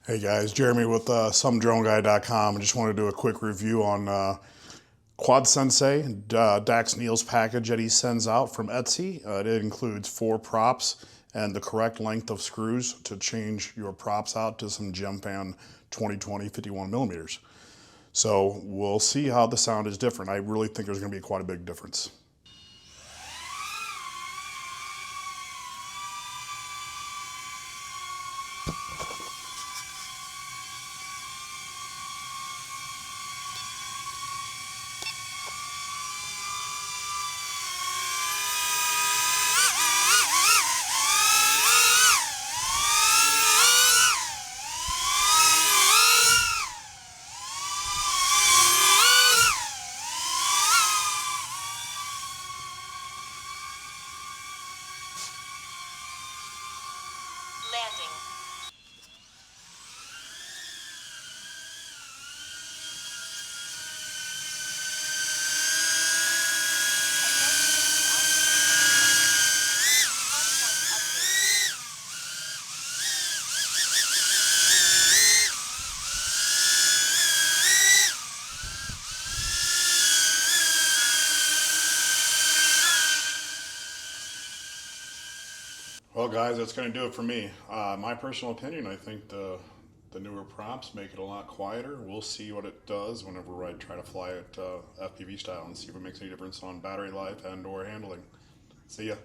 Hey guys, Jeremy with SomeDroneGuy.com. I just want to do a quick review on Quad Sensei, Dax Neal's package that he sends out from Etsy. It includes 4 props and the correct length of screws to change your props out to some Gemfan 2020 51mm. So we'll see how the sound is different. I really think there's going to be quite a big difference. Landing. Well, guys, that's going to do it for me. My personal opinion, I think the newer props make it a lot quieter. We'll see what it does whenever I try to fly it FPV style and see if it makes any difference on battery life and or handling. See ya.